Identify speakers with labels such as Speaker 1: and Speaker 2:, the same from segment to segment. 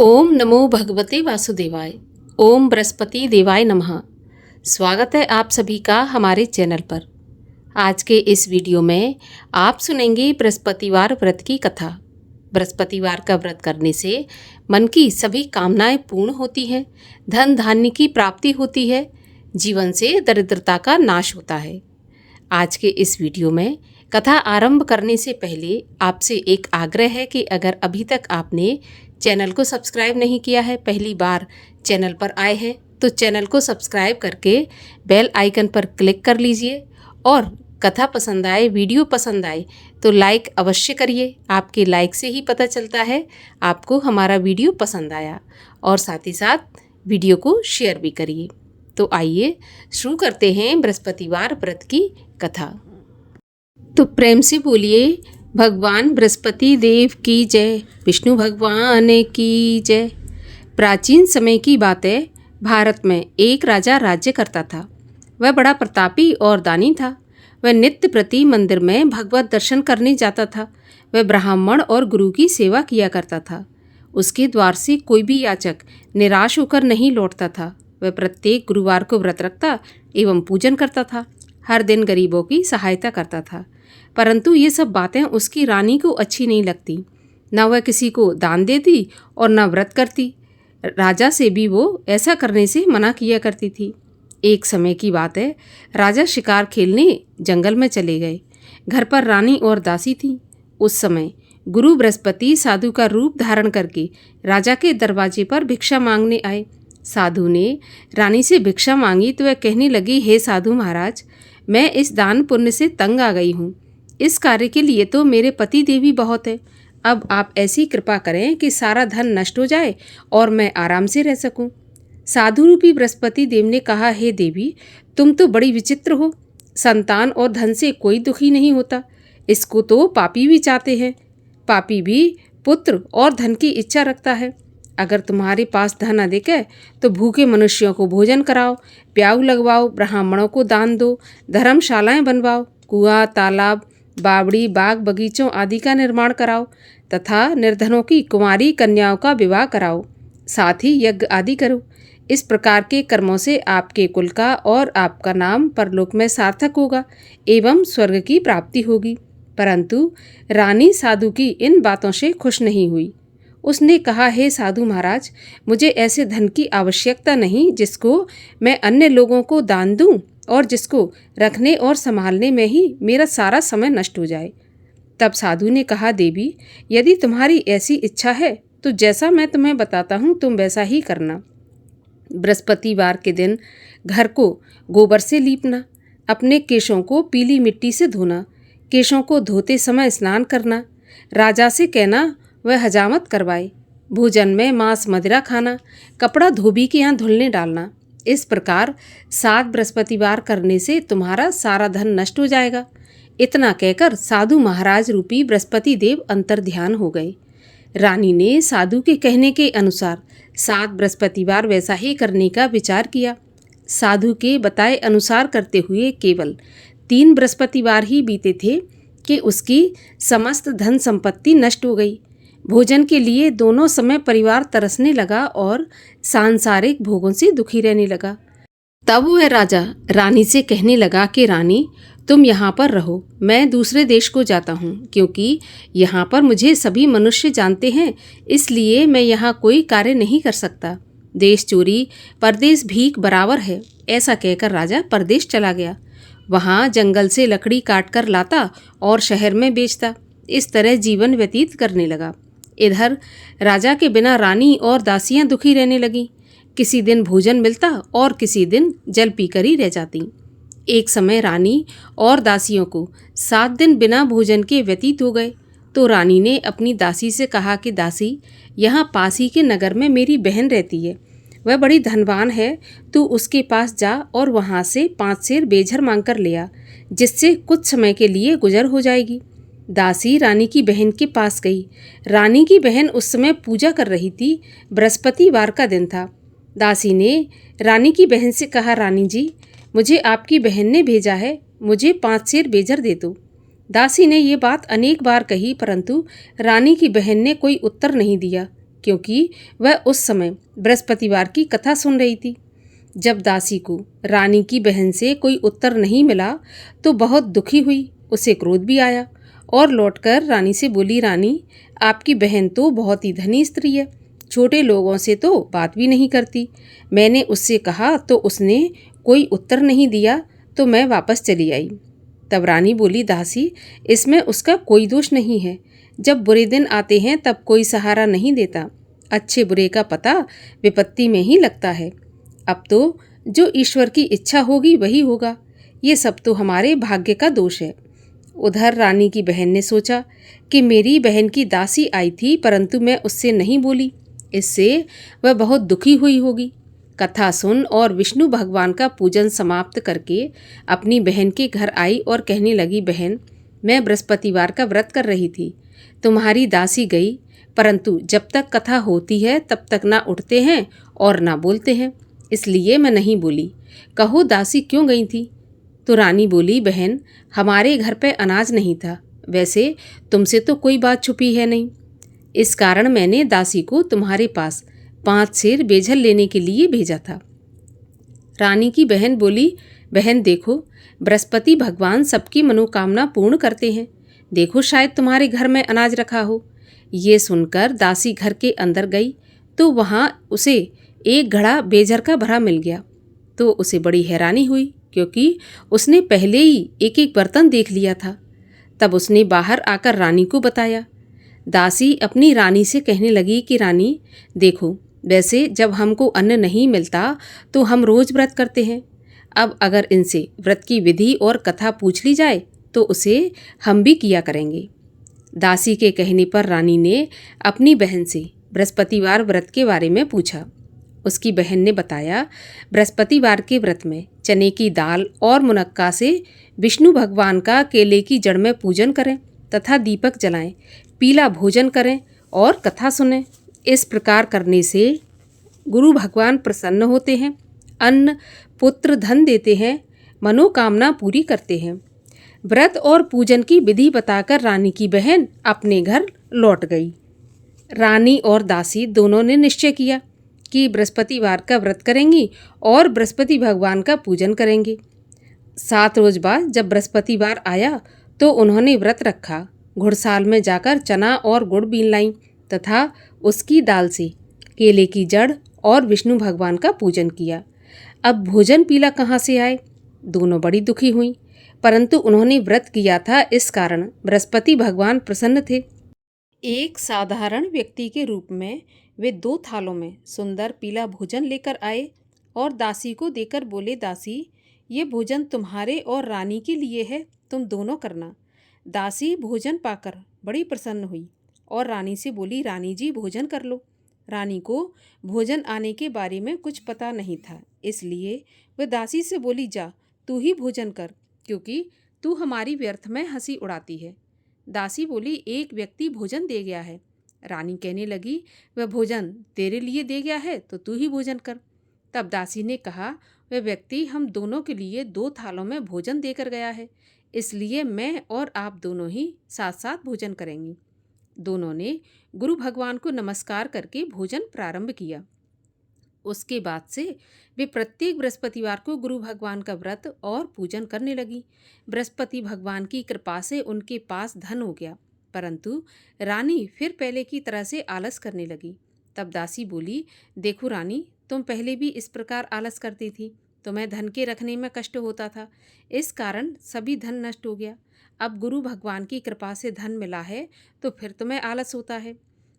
Speaker 1: ओम नमो भगवते वासुदेवाय। ओम बृहस्पति देवाय नमः। स्वागत है आप सभी का हमारे चैनल पर। आज के इस वीडियो में आप सुनेंगे बृहस्पतिवार व्रत की कथा। बृहस्पतिवार का व्रत करने से मन की सभी कामनाएं पूर्ण होती हैं, धन धान्य की प्राप्ति होती है, जीवन से दरिद्रता का नाश होता है। आज के इस वीडियो में कथा आरंभ करने से पहले आपसे एक आग्रह है कि अगर अभी तक आपने चैनल को सब्सक्राइब नहीं किया है, पहली बार चैनल पर आए हैं, तो चैनल को सब्सक्राइब करके बेल आइकन पर क्लिक कर लीजिए और कथा पसंद आए, वीडियो पसंद आए तो लाइक अवश्य करिए। आपके लाइक से ही पता चलता है आपको हमारा वीडियो पसंद आया, और साथ ही साथ वीडियो को शेयर भी करिए। तो आइए शुरू करते हैं बृहस्पतिवार व्रत की कथा। तो प्रेम से बोलिए, भगवान बृहस्पति देव की जय, विष्णु भगवान की जय। प्राचीन समय की बात है। भारत में एक राजा राज्य करता था। वह बड़ा प्रतापी और दानी था। वह नित्य प्रति मंदिर में भगवत दर्शन करने जाता था। वह ब्राह्मण और गुरु की सेवा किया करता था। उसके द्वार से कोई भी याचक निराश होकर नहीं लौटता था। वह प्रत्येक गुरुवार को व्रत रखता एवं पूजन करता था। हर दिन गरीबों की सहायता करता था। परंतु ये सब बातें उसकी रानी को अच्छी नहीं लगती। न वह किसी को दान देती और न व्रत करती। राजा से भी वो ऐसा करने से मना किया करती थी। एक समय की बात है। राजा शिकार खेलने जंगल में चले गए। घर पर रानी और दासी थी। उस समय गुरु बृहस्पति साधु का रूप धारण करके राजा के दरवाजे पर भिक्षा मांगने आए। साधु ने रानी से भिक्षा मांगी तो वह कहने लगी, हे साधु महाराज, मैं इस दान पुण्य से तंग आ गई हूँ। इस कार्य के लिए तो मेरे पति देवी बहुत है। अब आप ऐसी कृपा करें कि सारा धन नष्ट हो जाए और मैं आराम से रह सकूं। साधु रूपी बृहस्पति देव ने कहा, हे देवी, तुम तो बड़ी विचित्र हो। संतान और धन से कोई दुखी नहीं होता। इसको तो पापी भी चाहते हैं। पापी भी पुत्र और धन की इच्छा रखता है। अगर तुम्हारे पास धन अधिक है तो भूखे मनुष्यों को भोजन कराओ, प्याऊ लगवाओ, ब्राह्मणों को दान दो, धर्मशालाएं बनवाओ, कुआं, तालाब, बावड़ी, बाग बगीचों आदि का निर्माण कराओ तथा निर्धनों की कुंवारी कन्याओं का विवाह कराओ। साथ ही यज्ञ आदि करो। इस प्रकार के कर्मों से आपके कुल का और आपका नाम परलोक में सार्थक होगा एवं स्वर्ग की प्राप्ति होगी। परंतु रानी साधु की इन बातों से खुश नहीं हुई। उसने कहा, हे साधु महाराज, मुझे ऐसे धन की आवश्यकता नहीं जिसको मैं अन्य लोगों को दान दूं और जिसको रखने और संभालने में ही मेरा सारा समय नष्ट हो जाए। तब साधु ने कहा, देवी, यदि तुम्हारी ऐसी इच्छा है तो जैसा मैं तुम्हें बताता हूँ तुम वैसा ही करना। बृहस्पतिवार के दिन घर को गोबर से लीपना, अपने केशों को पीली मिट्टी से धोना, केशों को धोते समय स्नान करना, राजा से कहना वह हजामत करवाए, भोजन में मांस मदिरा खाना, कपड़ा धोबी के यहाँ धुलने डालना। इस प्रकार 7 बृहस्पतिवार करने से तुम्हारा सारा धन नष्ट हो जाएगा। इतना कहकर साधु महाराज रूपी बृहस्पति देव अंतर्ध्यान हो गए। रानी ने साधु के कहने के अनुसार 7 बृहस्पतिवार वैसा ही करने का विचार किया। साधु के बताए अनुसार करते हुए केवल 3 बृहस्पतिवार ही बीते थे कि उसकी समस्त धन संपत्ति नष्ट हो गई। भोजन के लिए दोनों समय परिवार तरसने लगा और सांसारिक भोगों से दुखी रहने लगा। तब वह राजा रानी से कहने लगा कि रानी, तुम यहाँ पर रहो, मैं दूसरे देश को जाता हूँ, क्योंकि यहाँ पर मुझे सभी मनुष्य जानते हैं, इसलिए मैं यहाँ कोई कार्य नहीं कर सकता। देश चोरी परदेश भीख बराबर है। ऐसा कहकर राजा परदेश चला गया। वहाँ जंगल से लकड़ी काट कर लाता और शहर में बेचता। इस तरह जीवन व्यतीत करने लगा। इधर राजा के बिना रानी और दासियां दुखी रहने लगीं। किसी दिन भोजन मिलता और किसी दिन जल पीकर ही रह जाती। एक समय रानी और दासियों को 7 दिन बिना भोजन के व्यतीत हो गए। तो रानी ने अपनी दासी से कहा कि दासी, यहाँ पास ही के नगर में मेरी बहन रहती है। वह बड़ी धनवान है। तू उसके पास जा और वहाँ से 5 सेर बेझर मांग कर ले आ, जिससे कुछ समय के लिए गुजर हो जाएगी। दासी रानी की बहन के पास गई। रानी की बहन उस समय पूजा कर रही थी। बृहस्पतिवार का दिन था। दासी ने रानी की बहन से कहा, रानी जी, मुझे आपकी बहन ने भेजा है, मुझे 5 सेर बेझर दे दो। दासी ने ये बात अनेक बार कही, परंतु रानी की बहन ने कोई उत्तर नहीं दिया। क्योंकि वह उस समय बृहस्पतिवार की कथा सुन रही थी। जब दासी को रानी की बहन से कोई उत्तर नहीं मिला तो बहुत दुखी हुई, उसे क्रोध भी आया और लौटकर रानी से बोली, रानी, आपकी बहन तो बहुत ही धनी स्त्री है, छोटे लोगों से तो बात भी नहीं करती। मैंने उससे कहा तो उसने कोई उत्तर नहीं दिया, तो मैं वापस चली आई। तब रानी बोली, दासी, इसमें उसका कोई दोष नहीं है। जब बुरे दिन आते हैं तब कोई सहारा नहीं देता। अच्छे बुरे का पता विपत्ति में ही लगता है। अब तो जो ईश्वर की इच्छा होगी वही होगा। ये सब तो हमारे भाग्य का दोष है। उधर रानी की बहन ने सोचा कि मेरी बहन की दासी आई थी, परंतु मैं उससे नहीं बोली, इससे वह बहुत दुखी हुई होगी। कथा सुन और विष्णु भगवान का पूजन समाप्त करके अपनी बहन के घर आई और कहने लगी, बहन, मैं बृहस्पतिवार का व्रत कर रही थी। तुम्हारी दासी गई, परंतु जब तक कथा होती है तब तक ना उठते हैं और ना बोलते हैं, इसलिए मैं नहीं बोली। कहो दासी क्यों गई थी? तो रानी बोली, बहन, हमारे घर पे अनाज नहीं था। वैसे तुमसे तो कोई बात छुपी है नहीं, इस कारण मैंने दासी को तुम्हारे पास 5 सेर बेझल लेने के लिए भेजा था। रानी की बहन बोली, बहन देखो, बृहस्पति भगवान सबकी मनोकामना पूर्ण करते हैं। देखो शायद तुम्हारे घर में अनाज रखा हो। ये सुनकर दासी घर के अंदर गई तो वहाँ उसे एक घड़ा बेझर का भरा मिल गया। तो उसे बड़ी हैरानी हुई, क्योंकि उसने पहले ही एक एक बर्तन देख लिया था। तब उसने बाहर आकर रानी को बताया। दासी अपनी रानी से कहने लगी कि रानी देखो, वैसे जब हमको अन्न नहीं मिलता तो हम रोज़ व्रत करते हैं। अब अगर इनसे व्रत की विधि और कथा पूछ ली जाए तो उसे हम भी किया करेंगे। दासी के कहने पर रानी ने अपनी बहन से बृहस्पतिवार व्रत के बारे में पूछा। उसकी बहन ने बताया, बृहस्पतिवार के व्रत में चने की दाल और मुनक्का से विष्णु भगवान का केले की जड़ में पूजन करें तथा दीपक जलाएं, पीला भोजन करें और कथा सुनें। इस प्रकार करने से गुरु भगवान प्रसन्न होते हैं, अन्न पुत्र धन देते हैं, मनोकामना पूरी करते हैं। व्रत और पूजन की विधि बताकर रानी की बहन अपने घर लौट गई। रानी और दासी दोनों ने निश्चय किया कि बृहस्पतिवार का व्रत करेंगी और बृहस्पति भगवान का पूजन करेंगी। 7 रोज बाद जब बृहस्पतिवार आया तो उन्होंने व्रत रखा। घुड़साल में जाकर चना और गुड़ बीन लाईं तथा उसकी दाल से केले की जड़ और विष्णु भगवान का पूजन किया। अब भोजन पीला कहाँ से आए? दोनों बड़ी दुखी हुईं, परंतु उन्होंने व्रत किया था, इस कारण बृहस्पति भगवान प्रसन्न थे। एक साधारण व्यक्ति के रूप में वे 2 थालों में सुंदर पीला भोजन लेकर आए और दासी को देकर बोले, दासी, ये भोजन तुम्हारे और रानी के लिए है, तुम दोनों करना। दासी भोजन पाकर बड़ी प्रसन्न हुई और रानी से बोली, रानी जी भोजन कर लो। रानी को भोजन आने के बारे में कुछ पता नहीं था, इसलिए वह दासी से बोली, जा तू ही भोजन कर, क्योंकि तू हमारी व्यर्थ में हंसी उड़ाती है। दासी बोली, एक व्यक्ति भोजन दे गया है। रानी कहने लगी, वह भोजन तेरे लिए दे गया है तो तू ही भोजन कर। तब दासी ने कहा, वह व्यक्ति हम दोनों के लिए 2 थालों में भोजन देकर गया है, इसलिए मैं और आप दोनों ही साथ साथ भोजन करेंगी। दोनों ने गुरु भगवान को नमस्कार करके भोजन प्रारंभ किया। उसके बाद से वे प्रत्येक बृहस्पतिवार को गुरु भगवान का व्रत और पूजन करने लगी। बृहस्पति भगवान की कृपा से उनके पास धन हो गया, परंतु रानी फिर पहले की तरह से आलस करने लगी। तब दासी बोली, देखो रानी, तुम पहले भी इस प्रकार आलस करती थी, तुम्हें धन के रखने में कष्ट होता था, इस कारण सभी धन नष्ट हो गया। अब गुरु भगवान की कृपा से धन मिला है तो फिर तुम्हें आलस होता है।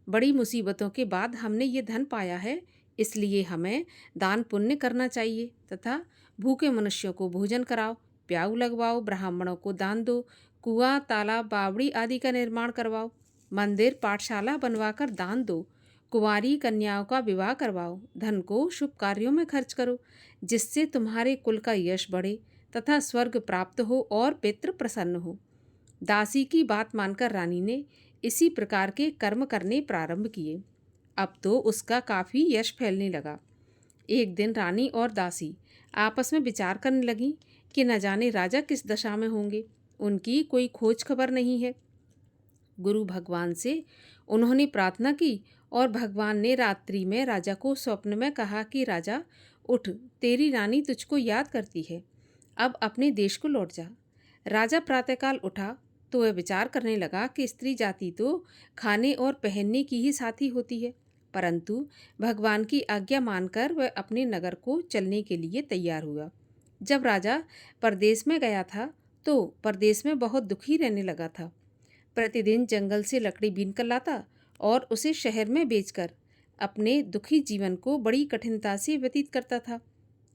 Speaker 1: बड़ी मुसीबतों के बाद हमने ये धन पाया है, इसलिए हमें दान पुण्य करना चाहिए तथा भूखे मनुष्यों को भोजन कराओ, प्याऊ लगवाओ, ब्राह्मणों को दान दो, कुआं, तालाब, बावड़ी आदि का निर्माण करवाओ, मंदिर, पाठशाला बनवाकर दान दो, कुंवारी कन्याओं का विवाह करवाओ, धन को शुभ कार्यों में खर्च करो, जिससे तुम्हारे कुल का यश बढ़े तथा स्वर्ग प्राप्त हो और पितृ प्रसन्न हो। दासी की बात मानकर रानी ने इसी प्रकार के कर्म करने प्रारंभ किए। अब तो उसका काफ़ी यश फैलने लगा। एक दिन रानी और दासी आपस में विचार करने लगी कि न जाने राजा किस दशा में होंगे, उनकी कोई खोज खबर नहीं है। गुरु भगवान से उन्होंने प्रार्थना की और भगवान ने रात्रि में राजा को स्वप्न में कहा कि राजा उठ, तेरी रानी तुझको याद करती है, अब अपने देश को लौट जा। राजा प्रातःकाल उठा तो वह विचार करने लगा कि स्त्री जाति तो खाने और पहनने की ही साथी होती है, परंतु भगवान की आज्ञा मानकर वह अपने नगर को चलने के लिए तैयार हुआ। जब राजा परदेश में गया था तो परदेश में बहुत दुखी रहने लगा था। प्रतिदिन जंगल से लकड़ी बीन कर लाता और उसे शहर में बेचकर अपने दुखी जीवन को बड़ी कठिनता से व्यतीत करता था।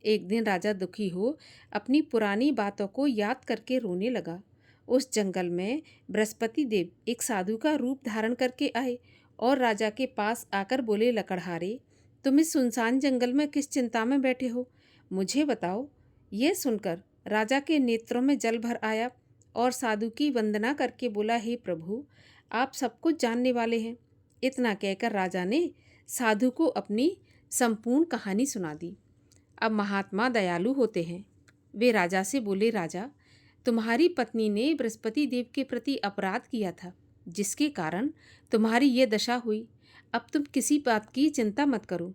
Speaker 1: एक दिन राजा दुखी हो अपनी पुरानी बातों को याद करके रोने लगा। उस जंगल में बृहस्पति देव एक साधु का रूप धारण करके आए और राजा के पास आकर बोले, लकड़हारे, तुम इस सुनसान जंगल में किस चिंता में बैठे हो, मुझे बताओ। यह सुनकर राजा के नेत्रों में जल भर आया और साधु की वंदना करके बोला, हे प्रभु, आप सब कुछ जानने वाले हैं। इतना कहकर राजा ने साधु को अपनी संपूर्ण कहानी सुना दी। अब महात्मा दयालु होते हैं। वे राजा से बोले, राजा, तुम्हारी पत्नी ने बृहस्पति देव के प्रति अपराध किया था, जिसके कारण तुम्हारी ये दशा हुई। अब तुम किसी बात की चिंता मत करो,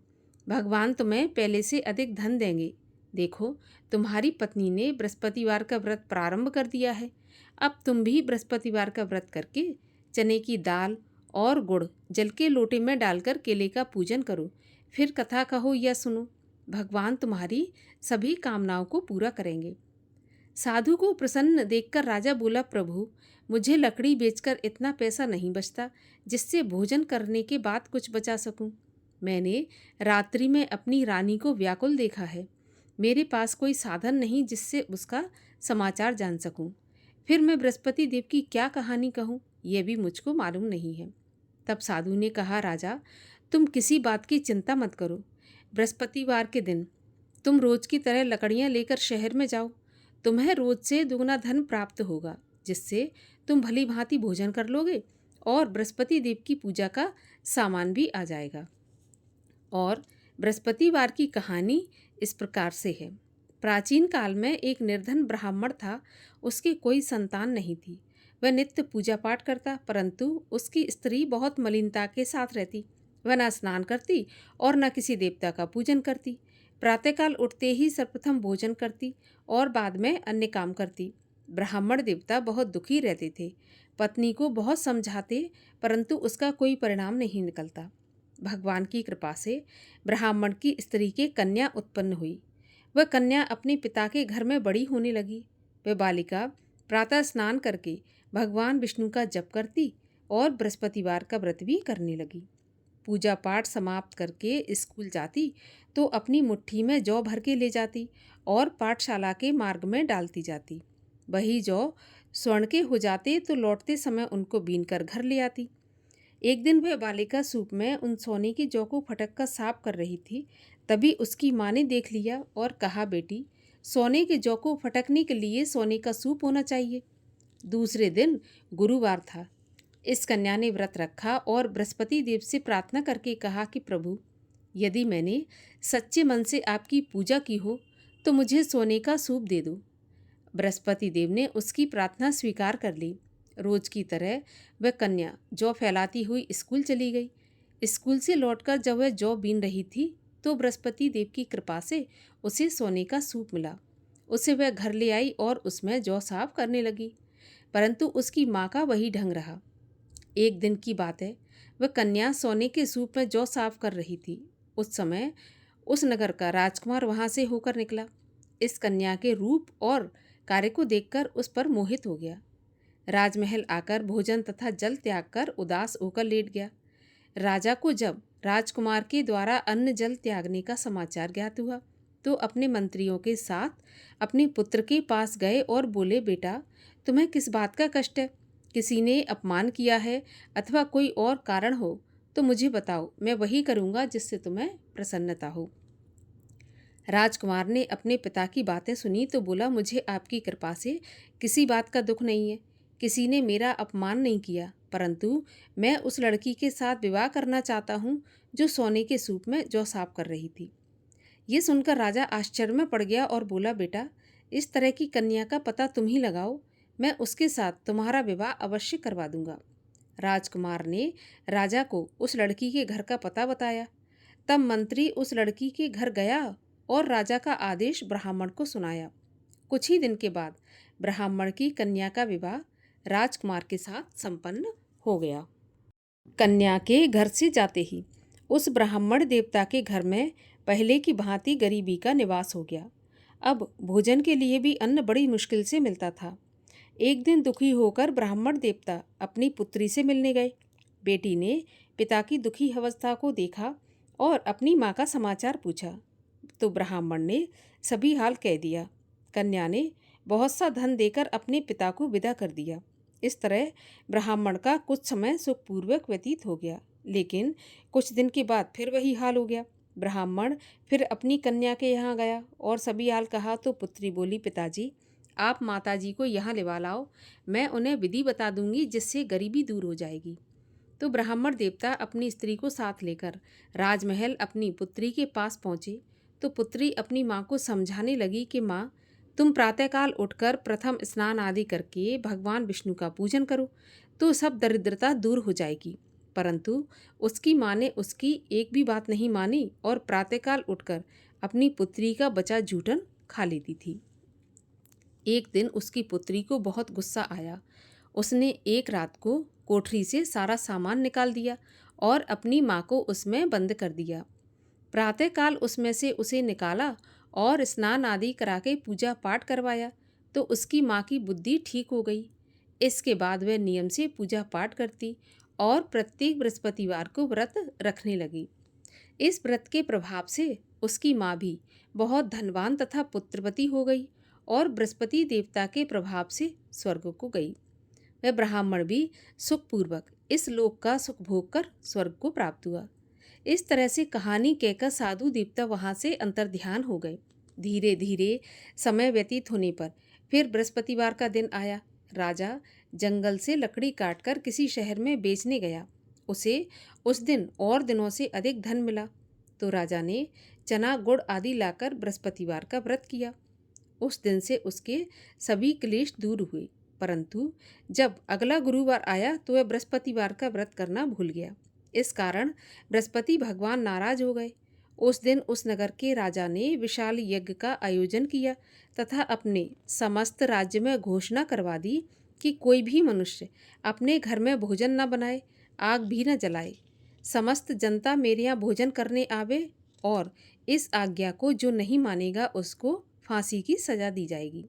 Speaker 1: भगवान तुम्हें पहले से अधिक धन देंगे। देखो, तुम्हारी पत्नी ने बृहस्पतिवार का व्रत प्रारंभ कर दिया है। अब तुम भी बृहस्पतिवार का व्रत करके चने की दाल और गुड़ जल के लोटे में डालकर केले का पूजन करो, फिर कथा कहो या सुनो। भगवान तुम्हारी सभी कामनाओं को पूरा करेंगे। साधु को प्रसन्न देखकर राजा बोला, प्रभु, मुझे लकड़ी बेचकर इतना पैसा नहीं बचता जिससे भोजन करने के बाद कुछ बचा सकूं। मैंने रात्रि में अपनी रानी को व्याकुल देखा है। मेरे पास कोई साधन नहीं जिससे उसका समाचार जान सकूं। फिर मैं बृहस्पति देव की क्या कहानी कहूं, यह भी मुझको मालूम नहीं है। तब साधु ने कहा, राजा, तुम किसी बात की चिंता मत करो। बृहस्पतिवार के दिन तुम रोज की तरह लकड़ियां लेकर शहर में जाओ। तुम्हें रोज से दुगना धन प्राप्त होगा, जिससे तुम भली भांति भोजन कर लोगे और बृहस्पति देव की पूजा का सामान भी आ जाएगा। और बृहस्पतिवार की कहानी इस प्रकार से है। प्राचीन काल में एक निर्धन ब्राह्मण था। उसकी कोई संतान नहीं थी। वह नित्य पूजा पाठ करता, परंतु उसकी स्त्री बहुत मलिनता के साथ रहती। वह न स्नान करती और न किसी देवता का पूजन करती। प्रातःकाल उठते ही सर्वप्रथम भोजन करती और बाद में अन्य काम करती। ब्राह्मण देवता बहुत दुखी रहते थे। पत्नी को बहुत समझाते, परंतु उसका कोई परिणाम नहीं निकलता। भगवान की कृपा से ब्राह्मण की स्त्री के कन्या उत्पन्न हुई। वह कन्या अपने पिता के घर में बड़ी होने लगी। वह बालिका प्रातः स्नान करके भगवान विष्णु का जप करती और बृहस्पतिवार का व्रत भी करने लगी। पूजा पाठ समाप्त करके स्कूल जाती तो अपनी मुट्ठी में जौ भर के ले जाती और पाठशाला के मार्ग में डालती जाती। वही जौ स्वर्ण के हो जाते तो लौटते समय उनको बीनकर घर ले आती। एक दिन वह बालिका सूप में उन सोने की जौ को फटक कर साफ कर रही थी। तभी उसकी माँ ने देख लिया और कहा, बेटी, सोने के जौ को फटकने के लिए सोने का सूप होना चाहिए। दूसरे दिन गुरुवार था। इस कन्या ने व्रत रखा और बृहस्पति देव से प्रार्थना करके कहा कि प्रभु, यदि मैंने सच्चे मन से आपकी पूजा की हो तो मुझे सोने का सूप दे दो। बृहस्पति देव ने उसकी प्रार्थना स्वीकार कर ली। रोज की तरह वह कन्या जौ फैलाती हुई स्कूल चली गई। स्कूल से लौटकर जब वह जौ बीन रही थी तो बृहस्पति देव की कृपा से उसे सोने का सूप मिला। उसे वह घर ले आई और उसमें जौ साफ करने लगी, परंतु उसकी माँ का वही ढंग रहा। एक दिन की बात है, वह कन्या सोने के सूप में जौ साफ कर रही थी। उस समय उस नगर का राजकुमार वहाँ से होकर निकला। इस कन्या के रूप और कार्य को देखकर उस पर मोहित हो गया। राजमहल आकर भोजन तथा जल त्याग कर उदास होकर लेट गया। राजा को जब राजकुमार के द्वारा अन्न जल त्यागने का समाचार ज्ञात हुआ तो अपने मंत्रियों के साथ अपने पुत्र के पास गए और बोले, बेटा, तुम्हें किस बात का कष्ट है? किसी ने अपमान किया है अथवा कोई और कारण हो तो मुझे बताओ, मैं वही करूँगा जिससे तुम्हें प्रसन्नता हो। राजकुमार ने अपने पिता की बातें सुनी तो बोला, मुझे आपकी कृपा से किसी बात का दुख नहीं है। किसी ने मेरा अपमान नहीं किया, परंतु मैं उस लड़की के साथ विवाह करना चाहता हूँ जो सोने के सूप में जौ साफ कर रही थी। ये सुनकर राजा आश्चर्य में पड़ गया और बोला, बेटा, इस तरह की कन्या का पता तुम ही लगाओ, मैं उसके साथ तुम्हारा विवाह अवश्य करवा दूंगा। राजकुमार ने राजा को उस लड़की के घर का पता बताया। तब मंत्री उस लड़की के घर गया और राजा का आदेश ब्राह्मण को सुनाया। कुछ ही दिन के बाद ब्राह्मण की कन्या का विवाह राजकुमार के साथ संपन्न हो गया। कन्या के घर से जाते ही उस ब्राह्मण देवता के घर में पहले की भांति गरीबी का निवास हो गया। अब भोजन के लिए भी अन्न बड़ी मुश्किल से मिलता था। एक दिन दुखी होकर ब्राह्मण देवता अपनी पुत्री से मिलने गए। बेटी ने पिता की दुखी अवस्था को देखा और अपनी माँ का समाचार पूछा तो ब्राह्मण ने सभी हाल कह दिया। कन्या ने बहुत सा धन देकर अपने पिता को विदा कर दिया। इस तरह ब्राह्मण का कुछ समय सुखपूर्वक व्यतीत हो गया, लेकिन कुछ दिन के बाद फिर वही हाल हो गया। ब्राह्मण फिर अपनी कन्या के यहाँ गया और सभी हाल कहा तो पुत्री बोली, पिताजी आप माताजी को यहाँ लिवा लाओ, मैं उन्हें विधि बता दूंगी जिससे गरीबी दूर हो जाएगी। तो ब्राह्मण देवता अपनी स्त्री को साथ लेकर राजमहल अपनी पुत्री के पास पहुँचे तो पुत्री अपनी माँ को समझाने लगी कि माँ, तुम प्रातःकाल उठकर प्रथम स्नान आदि करके भगवान विष्णु का पूजन करो तो सब दरिद्रता दूर हो जाएगी। परंतु उसकी माँ ने उसकी एक भी बात नहीं मानी और प्रातःकाल उठकर अपनी पुत्री का बचा जूठन खा लेती थी। एक दिन उसकी पुत्री को बहुत गुस्सा आया। उसने एक रात को कोठरी से सारा सामान निकाल दिया और अपनी माँ को उसमें बंद कर दिया। प्रातःकाल उसमें से उसे निकाला और स्नान आदि करा के पूजा पाठ करवाया तो उसकी माँ की बुद्धि ठीक हो गई। इसके बाद वह नियम से पूजा पाठ करती और प्रत्येक बृहस्पतिवार को व्रत रखने लगी। इस व्रत के प्रभाव से उसकी माँ भी बहुत धनवान तथा पुत्रवती हो गई और बृहस्पति देवता के प्रभाव से स्वर्ग को गई। वह ब्राह्मण भी सुखपूर्वक इस लोक का सुख भोग कर स्वर्ग को प्राप्त हुआ। इस तरह से कहानी कहकर साधु देवता वहाँ से अंतर्ध्यान हो गए। धीरे धीरे समय व्यतीत होने पर फिर बृहस्पतिवार का दिन आया। राजा जंगल से लकड़ी काटकर किसी शहर में बेचने गया। उसे उस दिन और दिनों से अधिक धन मिला तो राजा ने चना गुड़ आदि लाकर बृहस्पतिवार का व्रत किया। उस दिन से उसके सभी क्लेश दूर हुए। परंतु जब अगला गुरुवार आया तो वह बृहस्पतिवार का व्रत करना भूल गया। इस कारण बृहस्पति भगवान नाराज हो गए। उस दिन उस नगर के राजा ने विशाल यज्ञ का आयोजन किया तथा अपने समस्त राज्य में घोषणा करवा दी कि कोई भी मनुष्य अपने घर में भोजन न बनाए, आग भी न जलाए। समस्त जनता मेरे यहाँ भोजन करने आवे और इस आज्ञा को जो नहीं मानेगा उसको फांसी की सजा दी जाएगी।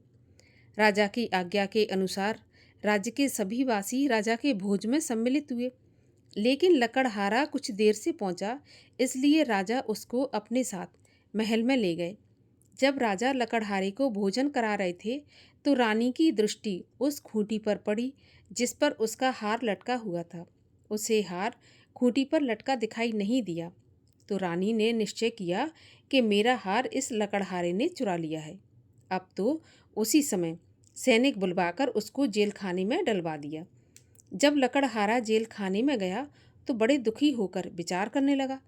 Speaker 1: राजा की आज्ञा के अनुसार राज्य के सभी वासी राजा के भोज में सम्मिलित हुए, लेकिन लकड़हारा कुछ देर से पहुंचा, इसलिए राजा उसको अपने साथ महल में ले गए। जब राजा लकड़हारे को भोजन करा रहे थे तो रानी की दृष्टि उस खूंटी पर पड़ी जिस पर उसका हार लटका हुआ था। उसे हार खूंटी पर लटका दिखाई नहीं दिया तो रानी ने निश्चय किया कि मेरा हार इस लकड़हारे ने चुरा लिया है। अब तो उसी समय सैनिक बुलवाकर उसको जेल खाने में डलवा दिया। जब लकड़हारा जेल खाने में गया तो बड़े दुखी होकर विचार करने लगा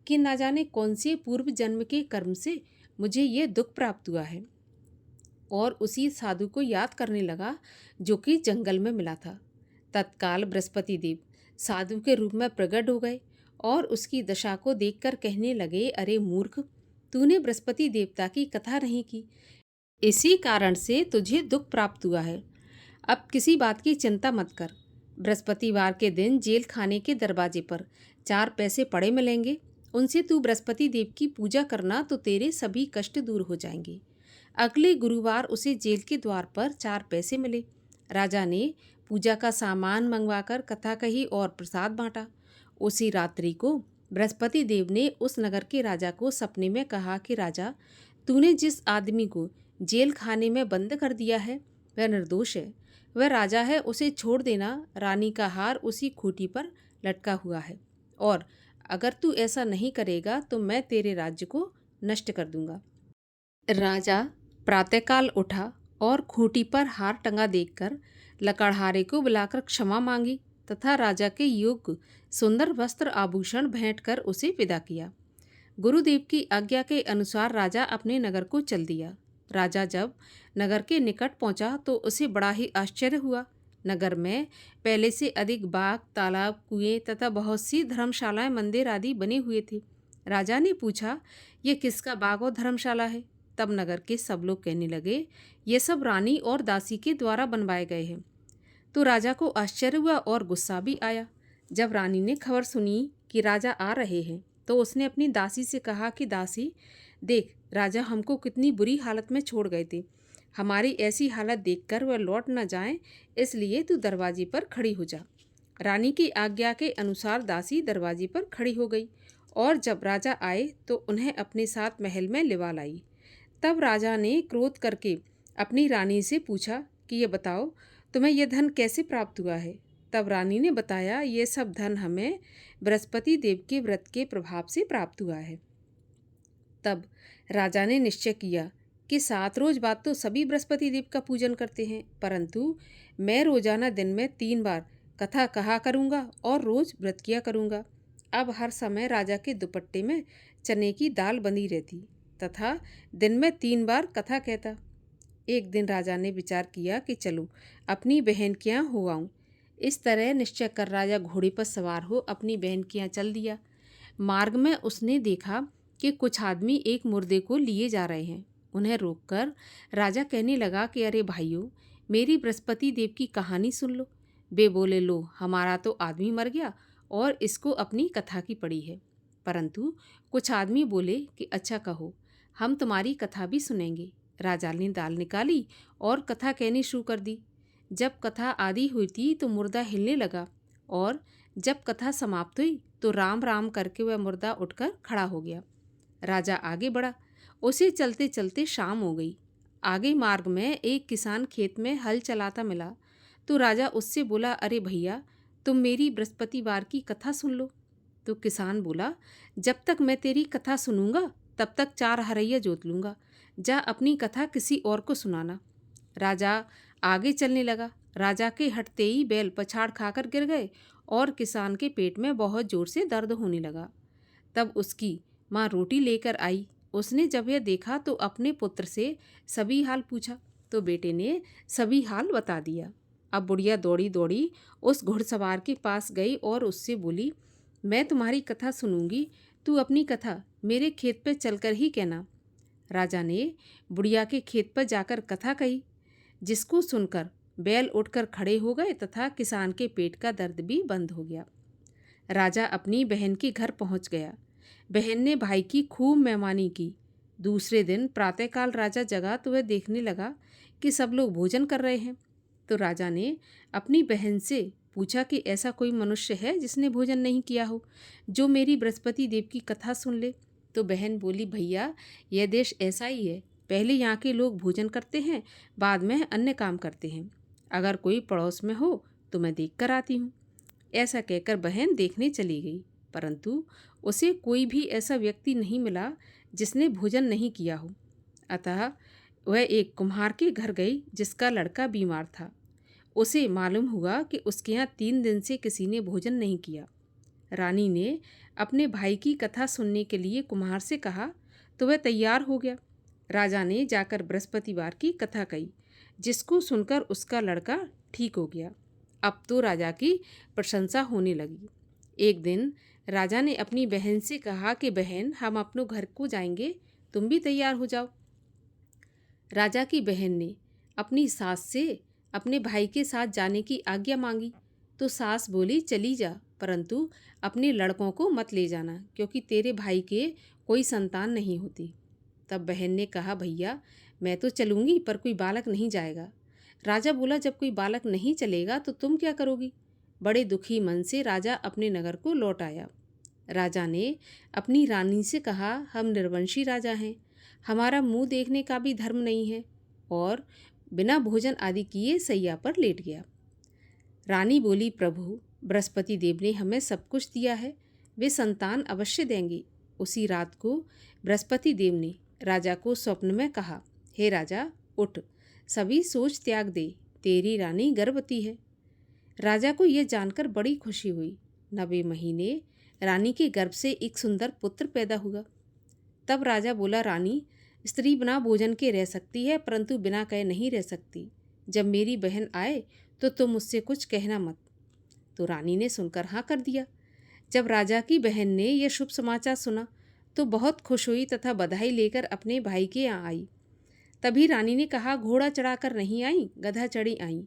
Speaker 1: कि ना जाने कौन से पूर्व जन्म के कर्म से मुझे ये दुख प्राप्त हुआ है, और उसी साधु को याद करने लगा जो कि जंगल में मिला था। तत्काल बृहस्पति देव साधु के रूप में प्रकट हो गए और उसकी दशा को देखकर कहने लगे, अरे मूर्ख, तूने बृहस्पति देवता की कथा नहीं की, इसी कारण से तुझे दुख प्राप्त हुआ है। अब किसी बात की चिंता मत कर। बृहस्पतिवार के दिन जेल खाने के दरवाजे पर 4 पैसे पड़े मिलेंगे, उनसे तू बृहस्पति देव की पूजा करना तो तेरे सभी कष्ट दूर हो जाएंगे। अगले गुरुवार उसे जेल के द्वार पर 4 पैसे मिले। राजा ने पूजा का सामान मंगवाकर कथा कही और प्रसाद बांटा। उसी रात्रि को बृहस्पति देव ने उस नगर के राजा को सपने में कहा कि राजा, तूने जिस आदमी को जेल खाने में बंद कर दिया है वह निर्दोष है, वह राजा है, उसे छोड़ देना। रानी का हार उसी खूंटी पर लटका हुआ है और अगर तू ऐसा नहीं करेगा तो मैं तेरे राज्य को नष्ट कर दूंगा। राजा प्रातःकाल उठा और खूंटी पर हार टंगा देखकर लकड़हारे को बुलाकर क्षमा मांगी तथा राजा के योग्य सुंदर वस्त्र आभूषण भेंट कर उसे विदा किया। गुरुदेव की आज्ञा के अनुसार राजा अपने नगर को चल दिया। राजा जब नगर के निकट पहुंचा तो उसे बड़ा ही आश्चर्य हुआ। नगर में पहले से अधिक बाग, तालाब, कुएं तथा बहुत सी धर्मशालाएं, मंदिर आदि बने हुए थे। राजा ने पूछा, ये किसका बाग और धर्मशाला है? तब नगर के सब लोग कहने लगे, ये सब रानी और दासी के द्वारा बनवाए गए हैं। तो राजा को आश्चर्य हुआ और गुस्सा भी आया। जब रानी ने खबर सुनी कि राजा आ रहे हैं तो उसने अपनी दासी से कहा कि दासी, देख, राजा हमको कितनी बुरी हालत में छोड़ गए थे। हमारी ऐसी हालत देखकर वह लौट न जाएं, इसलिए तू दरवाजे पर खड़ी हो जा। रानी की आज्ञा के अनुसार दासी दरवाजे पर खड़ी हो गई और जब राजा आए तो उन्हें अपने साथ महल में लिवा लाई। तब राजा ने क्रोध करके अपनी रानी से पूछा कि ये बताओ, तुम्हें यह धन कैसे प्राप्त हुआ है? तब रानी ने बताया, ये सब धन हमें बृहस्पति देव के व्रत के प्रभाव से प्राप्त हुआ है। तब राजा ने निश्चय किया कि 7 रोज बाद तो सभी बृहस्पति देव का पूजन करते हैं, परंतु मैं रोजाना दिन में 3 बार कथा कहा करूँगा और रोज व्रत किया करूँगा। अब हर समय राजा के दुपट्टे में चने की दाल बंधी रहती तथा दिन में 3 बार कथा कहता। एक दिन राजा ने विचार किया कि चलो अपनी बहन के यहाँ हो आऊँ। इस तरह निश्चय कर राजा घोड़े पर सवार हो अपनी बहन के यहाँ चल दिया। मार्ग में उसने देखा कि कुछ आदमी एक मुर्दे को लिए जा रहे हैं। उन्हें रोककर राजा कहने लगा कि अरे भाइयों, मेरी बृहस्पति देव की कहानी सुन लो। वे बोले, लो, हमारा तो आदमी मर गया और इसको अपनी कथा की पड़ी है। परंतु कुछ आदमी बोले कि अच्छा कहो, हम तुम्हारी कथा भी सुनेंगे। राजा ने दाल निकाली और कथा कहनी शुरू कर दी। जब कथा आदि हुई थी तो मुर्दा हिलने लगा और जब कथा समाप्त हुई तो राम राम करके वह मुर्दा उठकर खड़ा हो गया। राजा आगे बढ़ा। उसे चलते चलते शाम हो गई। आगे मार्ग में एक किसान खेत में हल चलाता मिला तो राजा उससे बोला, अरे भैया, तुम मेरी बृहस्पतिवार की कथा सुन लो। तो किसान बोला, जब तक मैं तेरी कथा सुनूंगा तब तक 4 हरैया जोत लूँगा। जा अपनी कथा किसी और को सुनाना। राजा आगे चलने लगा। राजा के हटते ही बैल पछाड़ खाकर गिर गए और किसान के पेट में बहुत जोर से दर्द होने लगा। तब उसकी माँ रोटी लेकर आई। उसने जब यह देखा तो अपने पुत्र से सभी हाल पूछा तो बेटे ने सभी हाल बता दिया। अब बुढ़िया दौड़ी दौड़ी उस घुड़सवार के पास गई और उससे बोली, मैं तुम्हारी कथा सुनूंगी, तू अपनी कथा मेरे खेत पर चलकर ही कहना। राजा ने बुढ़िया के खेत पर जाकर कथा कही, जिसको सुनकर बैल उठकर खड़े हो गए तथा किसान के पेट का दर्द भी बंद हो गया। राजा अपनी बहन के घर पहुंच गया। बहन ने भाई की खूब मेहमानी की। दूसरे दिन प्रातःकाल राजा जगा तो वह देखने लगा कि सब लोग भोजन कर रहे हैं। तो राजा ने अपनी बहन से पूछा कि ऐसा कोई मनुष्य है जिसने भोजन नहीं किया हो, जो मेरी बृहस्पति देव की कथा सुन ले। तो बहन बोली, भैया, यह देश ऐसा ही है। पहले यहाँ के लोग भोजन करते हैं, बाद में अन्य काम करते हैं। अगर कोई पड़ोस में हो तो मैं देख कर आती हूँ। ऐसा कहकर बहन देखने चली गई, परंतु उसे कोई भी ऐसा व्यक्ति नहीं मिला जिसने भोजन नहीं किया हो। अतः वह एक कुम्हार के घर गई जिसका लड़का बीमार था। उसे मालूम हुआ कि उसके यहाँ 3 दिन से किसी ने भोजन नहीं किया। रानी ने अपने भाई की कथा सुनने के लिए कुम्हार से कहा तो वह तैयार हो गया। राजा ने जाकर बृहस्पतिवार की कथा कही, जिसको सुनकर उसका लड़का ठीक हो गया। अब तो राजा की प्रशंसा होने लगी। एक दिन राजा ने अपनी बहन से कहा कि बहन, हम अपने घर को जाएंगे, तुम भी तैयार हो जाओ। राजा की बहन ने अपनी सास से अपने भाई के साथ जाने की आज्ञा मांगी तो सास बोली, चली जा, परंतु अपने लड़कों को मत ले जाना, क्योंकि तेरे भाई के कोई संतान नहीं होती। तब बहन ने कहा, भैया, मैं तो चलूँगी पर कोई बालक नहीं जाएगा। राजा बोला, जब कोई बालक नहीं चलेगा तो तुम क्या करोगी? बड़े दुखी मन से राजा अपने नगर को लौट आया। राजा ने अपनी रानी से कहा, हम निर्वंशी राजा हैं, हमारा मुंह देखने का भी धर्म नहीं है, और बिना भोजन आदि किए सैया पर लेट गया। रानी बोली, प्रभु, बृहस्पति देव ने हमें सब कुछ दिया है, वे संतान अवश्य देंगे। उसी रात को बृहस्पति देव ने राजा को स्वप्न में कहा, हे राजा, उठ, सभी सोच त्याग दे, तेरी रानी गर्भवती है। राजा को यह जानकर बड़ी खुशी हुई। 9वें महीने रानी के गर्भ से एक सुंदर पुत्र पैदा हुआ। तब राजा बोला, रानी, स्त्री बिना भोजन के रह सकती है, परंतु बिना कहे नहीं रह सकती। जब मेरी बहन आए तो तुम मुझसे कुछ कहना मत। तो रानी ने सुनकर हाँ कर दिया। जब राजा की बहन ने यह शुभ समाचार सुना तो बहुत खुश हुई तथा बधाई लेकर अपने भाई के यहाँ आई। तभी रानी ने कहा, घोड़ा चढ़ाकर नहीं आई, गधा चढ़ी आई।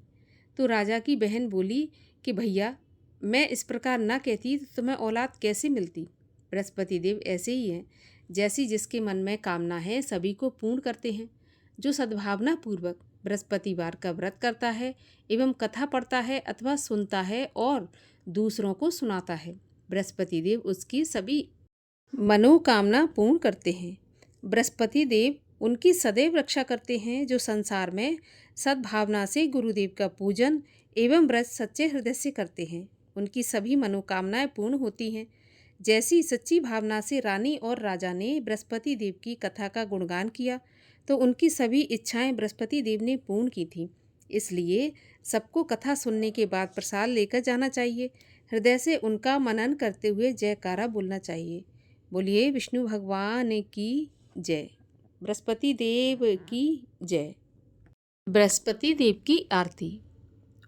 Speaker 1: तो राजा की बहन बोली कि भैया, मैं इस प्रकार ना कहती तो तुम्हें औलाद कैसे मिलती। बृहस्पति देव ऐसे ही हैं, जैसी जिसके मन में कामना है सभी को पूर्ण करते हैं। जो सद्भावना पूर्वक बृहस्पतिवार का व्रत करता है एवं कथा पढ़ता है अथवा सुनता है और दूसरों को सुनाता है, बृहस्पति देव उसकी सभी मनोकामना पूर्ण करते हैं। बृहस्पति देव उनकी सदैव रक्षा करते हैं जो संसार में सद्भावना से गुरुदेव का पूजन एवं व्रत सच्चे हृदय से करते हैं। उनकी सभी मनोकामनाएं पूर्ण होती हैं। जैसी सच्ची भावना से रानी और राजा ने बृहस्पति देव की कथा का गुणगान किया तो उनकी सभी इच्छाएं बृहस्पति देव ने पूर्ण की थीं। इसलिए सबको कथा सुनने के बाद प्रसाद लेकर जाना चाहिए। हृदय से उनका मनन करते हुए जयकारा बोलना चाहिए। बोलिए विष्णु भगवान की जय। बृहस्पति देव की जय। बृहस्पति देव की आरती।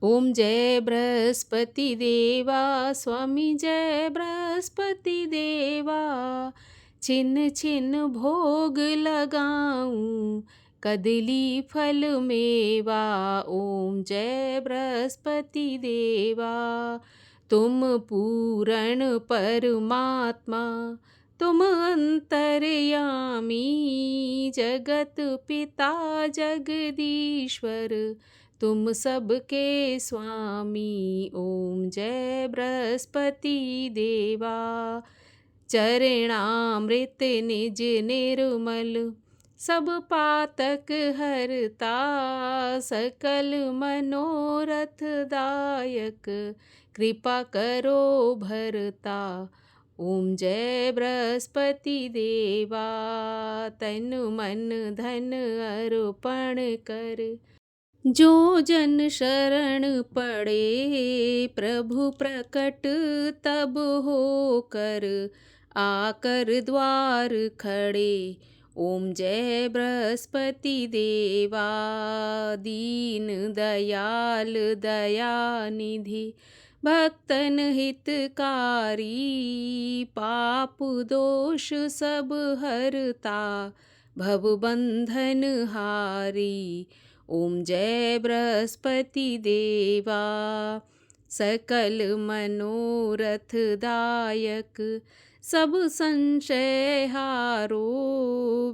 Speaker 1: ओम जय बृहस्पति देवा स्वामी, जय बृहस्पति देवा। छिन छिन भोग लगाऊं, कदली फल मेवा। ओम जय बृहस्पति देवा। तुम पूर्ण परमात्मा, तुम अंतर्यामी, जगत पिता जगदीश्वर, तुम सबके स्वामी। ओम जय बृहस्पति देवा। चरणामृत निज निर्मल, सब पातक हरता, सकल मनोरथ दायक, कृपा करो भरता। ओम जय बृहस्पति देवा। तन मन धन अर्पण कर, जो जन शरण पड़े, प्रभु प्रकट तब होकर, आकर द्वार खड़े। ओम जय बृहस्पति देवा। दीन दयाल दयानिधि, भक्तन हितकारी, पाप दोष सब हरता, भव बंधन हारी। ओम जय बृहस्पति देवा। सकल मनोरथ दायक, सब संशय हारो,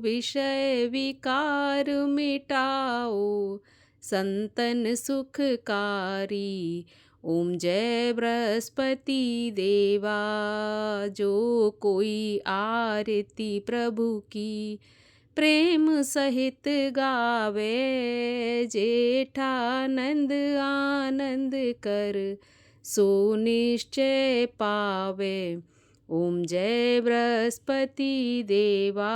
Speaker 1: विषय विकार मिटाओ, संतन सुखकारी। ओम जय बृहस्पति देवा। जो कोई आरती प्रभु की, प्रेम सहित गावे, जेठानंद आनंद कर, सो निश्चय पावे। ओम जय बृहस्पति देवा।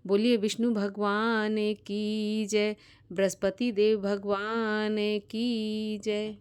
Speaker 1: बोलिए विष्णु भगवान की जय। बृहस्पति देव भगवान की जय।